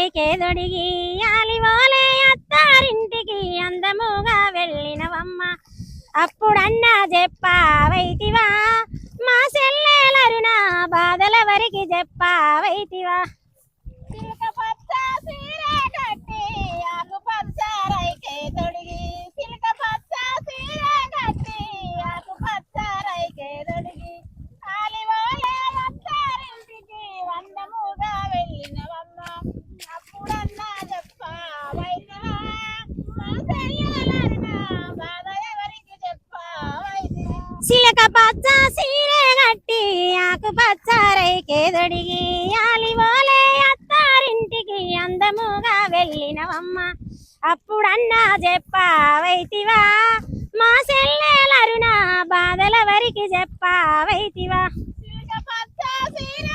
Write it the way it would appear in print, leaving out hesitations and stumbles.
రైకే దొడిగి ఆలివోలే అత్తారింటికి అందముగా వెళ్ళినవమ్మ అప్పుడన్నా చెప్పావైతివా మా సెల్లెలరుణ బాధల వరికి చెప్పావైతివా చిలక పచ్చ సీర కట్టి ఆకు పచ్చ రైకే తొడిగి చిలక పచ్చ సీర కట్టి ఆకు పచ్చ రైకే తొడిగి ఆలివోలే అత్తారింటికి వందముగా వెళ్ళినవమ్మ అప్పుడన్నా చెప్పావైతివా మా చెయ్యాలన్న బాధ ఎవరికి చెప్పావైతివా చిలక పచ్చ సీరే కట్టి ఆకు పచ్చ రైకే దొడిగి ఆలివోలే అత్తారింటికి అందముగా వెళ్ళినవమ్మ అప్పుడన్నా చెప్పావైతివా మా సెల్లెలరుణ బాధల వరికి చెప్పావైతివా చిలక పచ్చ సీర